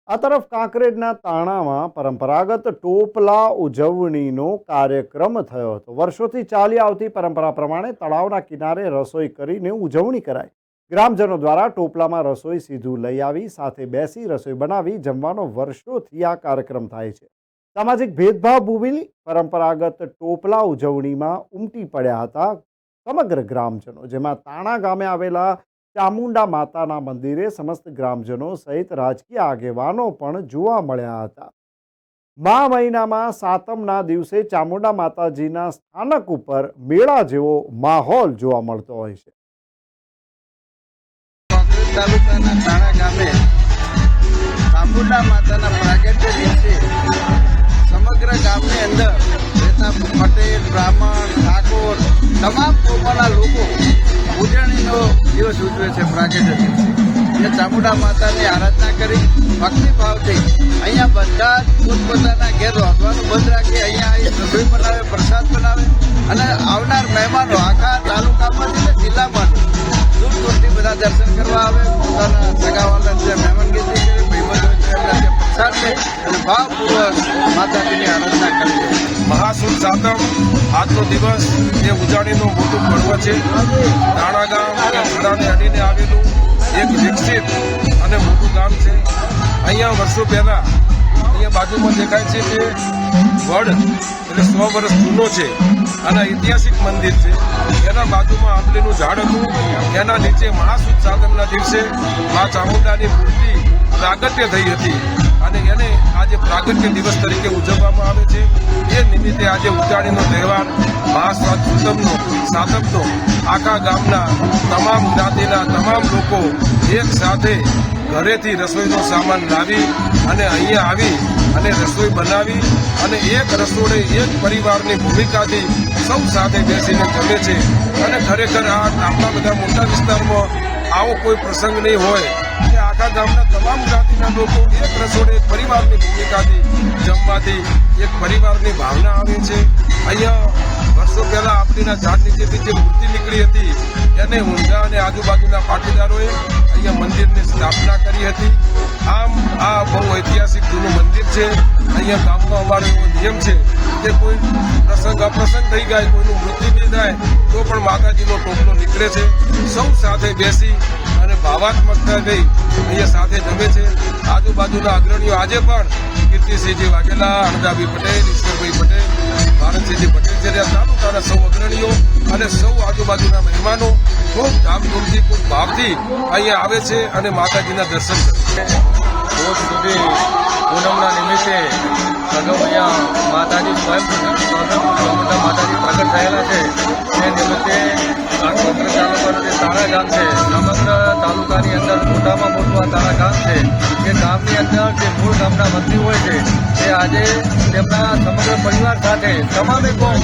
આ તરફ કાંકરેજના તાણામાં પરંપરાગત ટોપલા ઉજવણીનો કાર્યક્રમ થયો હતો। વર્ષોથી ચાલી આવતી પરંપરા પ્રમાણે તળાવના કિનારે રસોઈ કરીને ઉજવણી કરાઈ। ગ્રામજનો દ્વારા ટોપલામાં રસોઈ સીધું લઈ આવી સાથે બેસી રસોઈ બનાવી જમવાનો વર્ષોથી આ કાર્યક્રમ થાય છે। સામાજિક ભેદભાવ ભૂલી પરંપરાગત ટોપલા ઉજવણીમાં ઉમટી પડ્યા હતા સમગ્ર ગ્રામજનો, જેમાં તાણા ગામે આવેલા ચામુંડા માતાના મંદિરે સમસ્ત ગ્રામજનો સહિત રાજકીય આગેવાનો પણ જોવા મળ્યા હતા। મા મહિનામાં સાતમના દિવસે ચામુંડા માતાજીના સ્થાનક ઉપર મેળા જેવો માહોલ જોવા મળતો હોય છે। તાલુકાના તાણા ગામે ચામુંડા માતાના પ્રાગટ્ય દિવસે સમગ્ર ગામની અંદર રહેતા પટેલ, બ્રાહ્મણ, ઠાકોર તમામ કોમના લોકો ઉજવણીનો દિવસ ઉજવે છે। પ્રાગટ્ય દિવસે એ ચામુંડા માતાની આરાધના કરી ભક્તિભાવથી અહીંયા બધા જ પોતપોતાના ઘેર રોધવાનું બંધ રાખી અહીંયા આવી રસોઈ બનાવે, પ્રસાદ બનાવે અને આવનાર મહેમાનો આખા તાલુકામાંથી જિલ્લામાંથી દૂર દૂરથી બધા દર્શન કરવા આવે, પોતાના સગાવાલા છે મહેમાનગીરી કરે, ભાઈબંધો છે એમના પ્રસાદ લે અને ભાવપૂર્વક માતાજીની આરાધના કરે છે। મહાસુદ સાતમ આજનો દિવસ એ ઉજાણીનું મોટું પર્વ છે। તાણા ગામ કે ખડાને અડીને આવેલું એક વિકસિત અને મોટું ગામ છે। અહીંયા વર્ષો પહેલા અહીંયા બાજુમાં દેખાય છે કે વડ એટલે 100 વર્ષ જૂનો છે અને ઐતિહાસિક મંદિર છે। એના બાજુમાં આંબલીનું ઝાડ હતું, એના નીચે મહાસુદ સાતમના દિવસે મા ચામુંડાની મૂર્તિ પ્રાગટ્ય થઈ હતી અને એને આજે પ્રાગટ્ય દિવસ તરીકે ઉજવવામાં આવે છે। એ નિમિત્તે આજે ઉજાણીનો તહેવાર મહાસુદ સાતમનો આખા ગામના તમામ જ્ઞાતિના તમામ લોકો એક સાથે ઘરેથી રસોઈનો સામાન લાવી અને અહીંયા આવી અને રસોઈ બનાવી અને એક રસોડે એક પરિવારની ભૂમિકાથી સૌ સાથે બેસીને જમે છે। અને ખરેખર આપણા બધા મોટા વિસ્તારમાં આવો કોઈ પ્રસંગ નહીં હોય કે આખા ગામના તમામ જ્ઞાતિના લોકો એક રસોડે એક પરિવારની ભૂમિકાથી જમવાથી એક પરિવારની ભાવના આવે છે। અહીંયા વર્ષો પહેલા આપણીના ઝાડ નીચેથી જે મૂર્તિ નીકળી હતી એને ઊંઝા અને આજુબાજુના પાટીદારોએ અહીંયા મંદિરની સ્થાપના કરી હતી। આમ આ બહુ ઐતિહાસિક જૂનું મંદિર છે। અહીંયા ગામમાં અમારો એવો નિયમ છે કે કોઈ પ્રસંગ અપ્રસંગ થઈ જાય, કોઈનું મૃત્યુ થઈ જાય તો પણ માતાજીનો ટોપલો નીકળે છે। સૌ સાથે બેસી અને ભાવાત્મકતા થઈ અહીંયા સાથે જમે છે। આજુબાજુના અગ્રણીઓ આજે પણ કીર્તિસિંહજી વાઘેલા, અણદાભાઈ પટેલ, ઈશ્વરભાઈ પટેલ, ભારતસિંહજી પટેલ છે, તાલુકાના સૌ અગ્રણીઓ અને સૌ આજુબાજુના મહેમાનો ખૂબ ધામધૂમથી ખૂબ ભાવથી અહીંયા આવે છે અને માતાજીના દર્શન કરે છે। રોજ સુધી પૂનમના નિમિત્તે અગાઉ અહીંયા માતાજી ચામુંડા માતાજી પ્રગટ થયેલા છે। એ નિમિત્તે આ સમગ્ર તાલુકાનું જે તાણા ગામ છે, સમગ્ર તાલુકાની અંદર મોટામાં મોટું આ તાણા ગામ છે કે ગામની અંદર જે મૂળ ગામના વતની હોય છે તે આજે તેમના સમગ્ર પરિવાર સાથે તમામે કોમ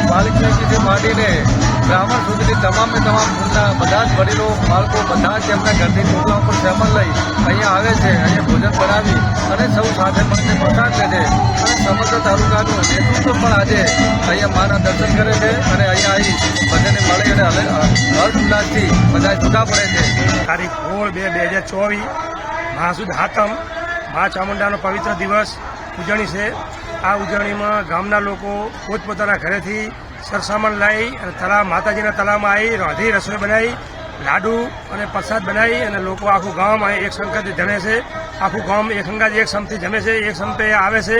બાળકીથી માંડીને બ્રાહ્મણ સુધીની તમામે તમામ મૂળના બધા જ વડીલો, બાળકો બધા જ તેમના ઘરની ટોપલા ઉપર સામાન લઈ અહીંયા આવે છે, અહીંયા ભોજન બનાવી અને સૌ સાથે મળીને પ્રસાદ લે છે અને સમગ્ર તાલુકાનું નેતૃત્વ પણ આજે અહીંયા માના દર્શન કરે છે અને અહીંયા આવી બધાને મળે અને હર્ષ ઉલ્લાસથી બધા છૂટા પડે છે। તારીખ 16/2/2024 મહાસુદ સાતમ મા ચામુંડાનો પવિત્ર દિવસ ઉજવણી છે। આ ઉજવણીમાં ગામના લોકો પોતપોતાના ઘરેથી સરસામાન લાવી અને માતાજીના તળાવમાં આવી રાંધી રસોઈ બનાવી, લાડુ અને પ્રસાદ બનાવી અને લોકો આખું ગામ એક સંગતથી જમે છે। આખું ગામ એક સંગાત એક સમથી જમે છે, એક સમતે આવે છે।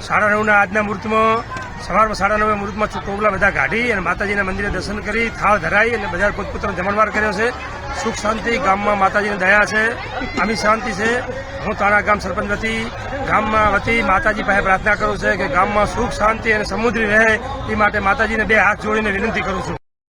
9:30 આજના મુહૂર્તમાં સવારમાં 9:30 મુહૂર્તમાં ટોપલા બધા કાઢી અને માતાજીના મંદિરે દર્શન કરી થાળ ધરાઈ અને બધા પોતપોતાનો જમણવાર કર્યો છે। સુખ શાંતિ ગામમાં માતાજીની દયા છે, આમી શાંતિ છે। હું તાણા ગામ સરપંચ વતી ગામમાં વતી માતાજી પાસે પ્રાર્થના કરું છું કે ગામમાં સુખ શાંતિ અને સમૃદ્ધિ રહે એ માટે માતાજીને 2 હાથ જોડીને વિનંતી કરું છું।